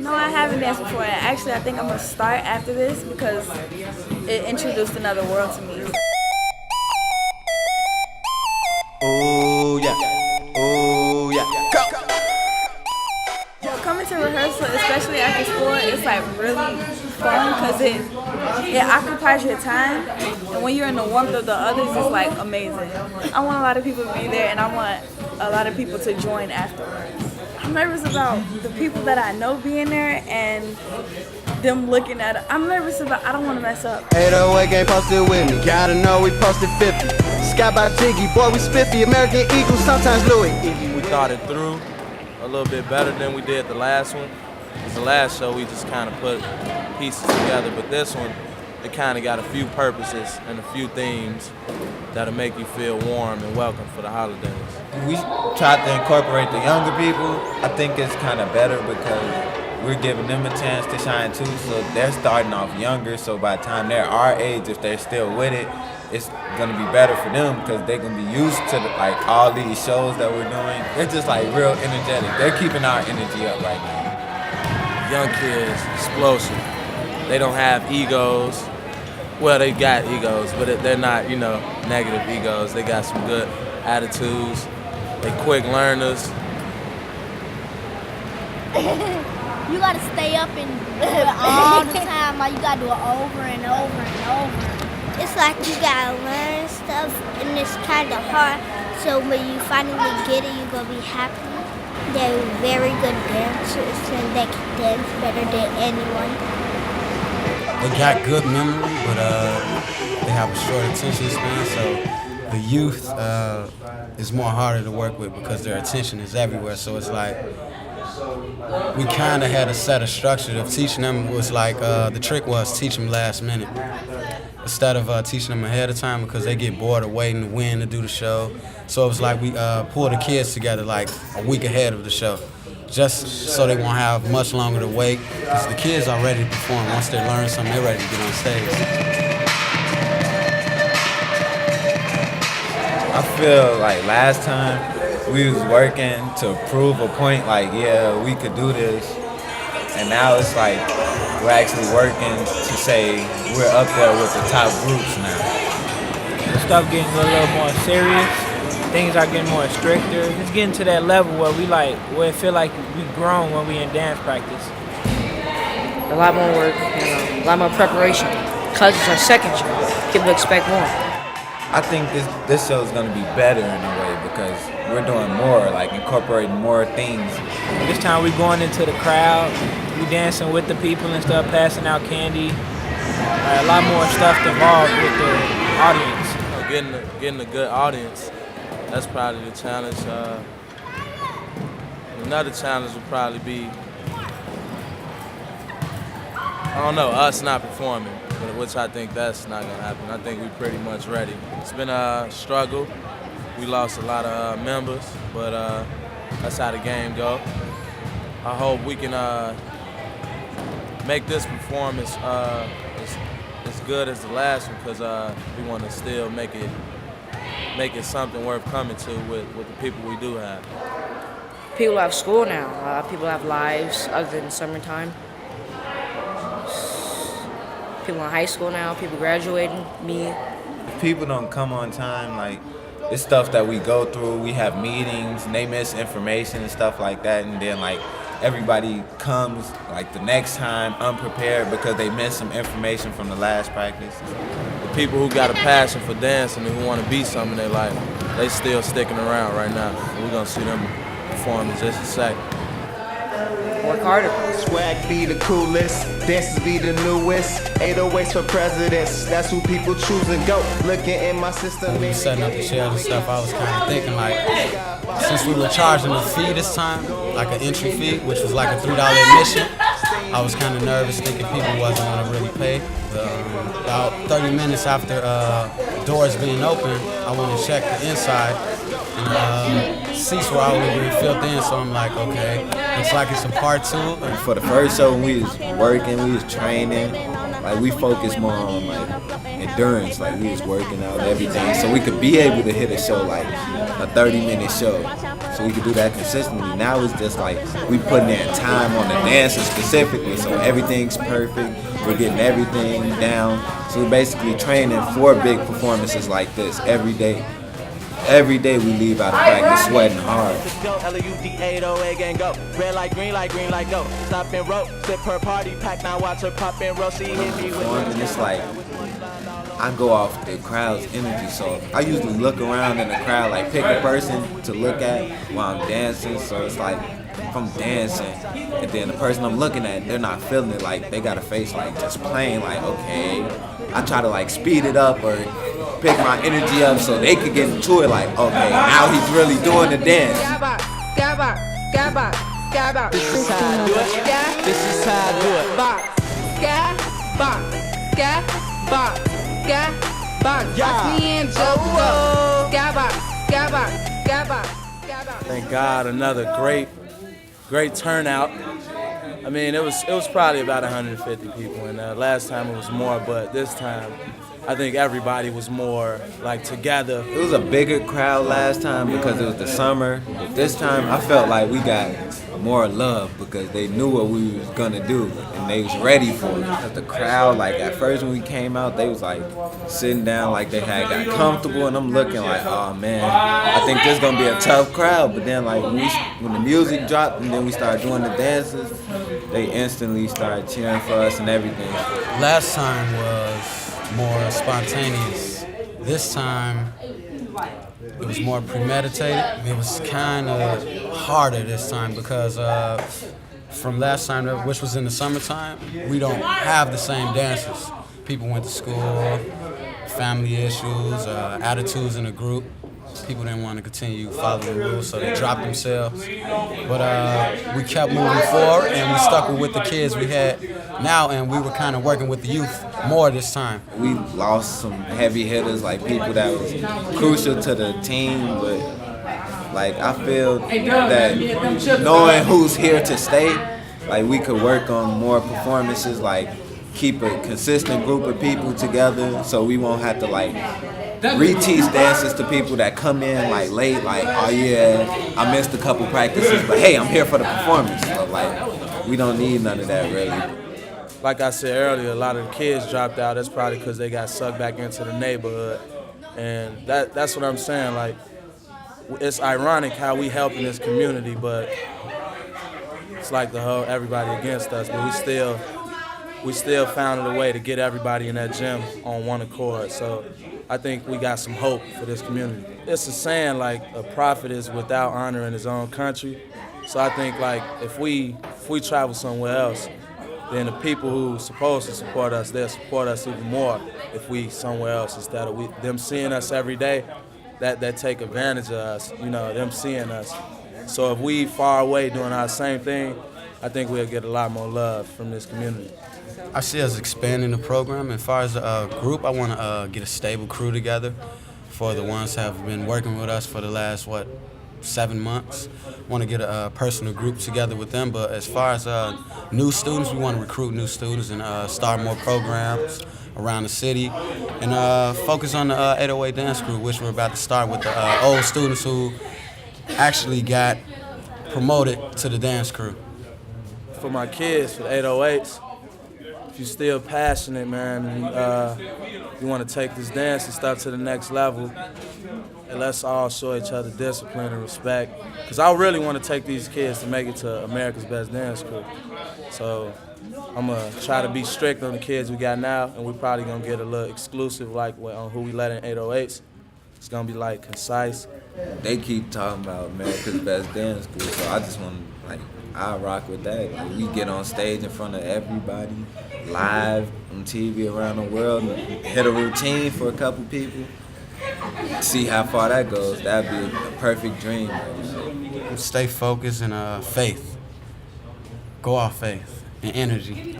No, I haven't danced before. And actually, I think I'm gonna start after this because it introduced another world to me. Oh yeah, oh yeah, go! Coming to rehearsal, especially after school, it's like really fun because it occupies your time. And when you're in the warmth of the others, it's like amazing. I want a lot of people to be there, and I want a lot of people to join afterwards. I'm nervous about the people that I know being there and them looking at it. I'm nervous about, I don't want to mess up. 808 ain't posted with me, gotta know we posted 50. Sky by Jiggy, boy we spiffy, American Eagles, sometimes Louis. We thought it through a little bit better than we did the last one. Because the last show we just kind of put pieces together, but this one, it kind of got a few purposes and a few themes that'll make you feel warm and welcome for the holidays. We tried to incorporate the younger people. I think it's kind of better because we're giving them a chance to shine too. So they're starting off younger, so by the time they're our age, if they're still with it, it's gonna be better for them because they're gonna be used to like all these shows that we're doing. They're just like real energetic. They're keeping our energy up right now. Young kids, explosive. They don't have egos. Well, they got egos, but they're not, negative egos. They got some good attitudes. They quick learners. You gotta stay up and do it all the time. Like you gotta do it over and over and over. It's like you gotta learn stuff, and it's kind of hard. So when you finally get it, you're gonna be happy. They're very good dancers, and they can dance better than anyone. They got good memory, but they have a short attention span, so the youth is more harder to work with because their attention is everywhere. So it's like we kind of had a set of structure of teaching them. Was like the trick was teach them last minute instead of teaching them ahead of time because they get bored of waiting to win to do the show. So it was like we pulled the kids together like a week ahead of the show, just so they won't have much longer to wait, because the kids are ready to perform. Once they learn something, they're ready to get on stage. I feel like last time we was working to prove a point, like, yeah, we could do this. And now it's like we're actually working to say we're up there with the top groups now. The stuff getting a little more serious. Things are getting more stricter. It's getting to that level where it feel like we grown when we in dance practice. A lot more work, a lot more preparation. Because it's our second show, people expect more. I think this show is going to be better in a way because we're doing more, like incorporating more things. This time we're going into the crowd, we dancing with the people and stuff, passing out candy. A lot more stuff involved with the audience. Getting a good audience. That's probably the challenge. Another challenge would probably be, us not performing, which I think that's not gonna happen. I think we're pretty much ready. It's been a struggle. We lost a lot of members, but that's how the game go. I hope we can make this performance as good as the last one, because we want to still make it something worth coming to with the people we do have. People have school now. People have lives other than summertime. People in high school now. People graduating. Me. If people don't come on time, like, it's stuff that we go through. We have meetings, and they miss information and stuff like that, and then like everybody comes like the next time unprepared because they missed some information from the last practice. The people who got a passion for dancing and who want to be something in their life, they still sticking around right now. We're gonna see them perform in just a second. Work harder. Swag be the coolest, dances be the newest. 808s for presidents, that's who people choose and go. Looking in my system. When we setting up the chairs and stuff, I was kind of thinking like, since we were charging a fee this time, like an entry fee, which was like a $3 admission, I was kind of nervous thinking people wasn't gonna really pay. About 30 minutes after doors being open, I went and checked the inside, and seats were already being filled in, so I'm like, okay, looks like it's a part two. For the first show, when we was working, we was training, like we focused more on like endurance, like we was working out everything, so we could be able to hit a show like a 30-minute show. so we could do that consistently. Now it's just like we putting in time on the dances specifically, so everything's perfect. We're getting everything down. So we're basically training for big performances like this every day. Every day we leave out of practice sweating hard. L-U-D-8-O-A gang go. Red light, green light, go. Stop and roll, sip per party pack, now watch her pop and roll. See hit me with And it's like, I go off the crowd's energy, so I usually look around in the crowd, like pick a person to look at while I'm dancing. So it's like, if I'm dancing, and then the person I'm looking at, they're not feeling it, like they got a face like just plain, like okay. I try to like speed it up or pick my energy up so they could get into it, like okay, now he's really doing the dance. This is how I do it. This is how I do it. Box, Thank God, another great turnout. I mean, it was probably about 150 people, and last time it was more, but this time I think everybody was more like together. It was a bigger crowd last time because it was the summer, but this time I felt like we got more love because they knew what we was gonna do and they was ready for it. Because the crowd, like at first when we came out, they was like sitting down like they had got comfortable, and I'm looking like, oh man, I think this gonna be a tough crowd. But then like when the music dropped and then we started doing the dances, they instantly started cheering for us and everything. Last time was more spontaneous. This time it was more premeditated. It was kind of harder this time because from last time, which was in the summertime, we don't have the same dances. People went to school, family issues, attitudes in the group. People didn't want to continue following the rules, so they dropped themselves. But we kept moving forward, and we stuck with the kids we had now, and we were kind of working with the youth more this time. We lost some heavy hitters, like people that was crucial to the team, but like I feel that knowing who's here to stay, like we could work on more performances, like keep a consistent group of people together so we won't have to like re-teach dances to people that come in like late, like, oh yeah, I missed a couple practices, but hey, I'm here for the performance. So like, we don't need none of that really. Like I said earlier, a lot of the kids dropped out. That's probably because they got sucked back into the neighborhood. And that's what I'm saying. Like, it's ironic how we helping this community, but it's like everybody against us. But we still found a way to get everybody in that gym on one accord. So I think we got some hope for this community. It's a saying like a prophet is without honor in his own country. So I think like if we travel somewhere else, then the people who supposed to support us, they'll support us even more if we somewhere else instead of them seeing us every day, that take advantage of us, them seeing us. So if we far away doing our same thing, I think we'll get a lot more love from this community. I see us expanding the program. As far as the group, I want to get a stable crew together for the ones that have been working with us for the last, 7 months. Want to get a personal group together with them, but as far as new students, we want to recruit new students and start more programs around the city and focus on the 808 Dance Troupe, which we're about to start with the old students who actually got promoted to the dance crew. For my kids, for the 808s, if you're still passionate, man, and you want to take this dance and stuff to the next level, and let's all show each other discipline and respect. Because I really want to take these kids to make it to America's Best Dance Crew. So I'm going to try to be strict on the kids we got now, and we're probably going to get a little exclusive like on who we let in 808s. It's going to be like concise. They keep talking about America's Best Dance Crew, so I just want to, I rock with that. Like, we get on stage in front of everybody, live on TV around the world, and hit a routine for a couple people. See how far that goes. That'd be a perfect dream. Stay focused and faith. Go off faith and energy.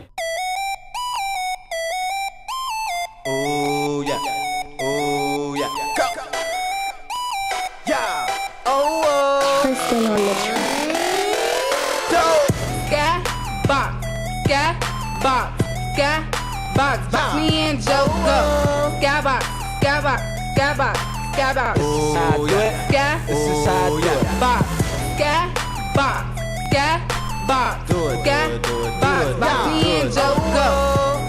Oh yeah, oh yeah, go. Yeah, oh. Kristen on the track. Box me in Joe, go. Skybox. Oh yeah, this is how I do it. Box. Skybox, skybox, Do it, do it, do it, do skybox. it. By me and Joe go.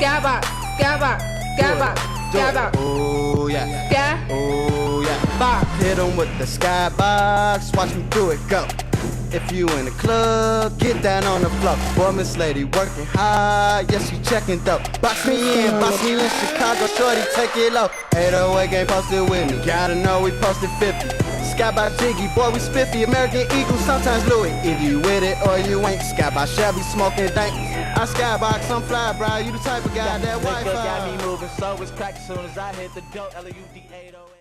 Skybox, skybox, skybox, skybox. Oh yeah. Sky. Oh yeah. Box. Hit 'em with the skybox, watch me do it go. If you in the club, get down on the floor. Boy, Miss Lady working hard, yes, she checking dope. Box me in Chicago, shorty, take it low. 808 game posted with me, gotta know we posted 50. Skybox Jiggy, boy, we spiffy. American Eagle, sometimes Louis. Either you with it or you ain't. Skybox Chevy, smoking dank. I skybox, I'm fly, bro. You the type of guy that Wi-Fi got me moving, so it's crack as soon as I hit the dope. LUD 808.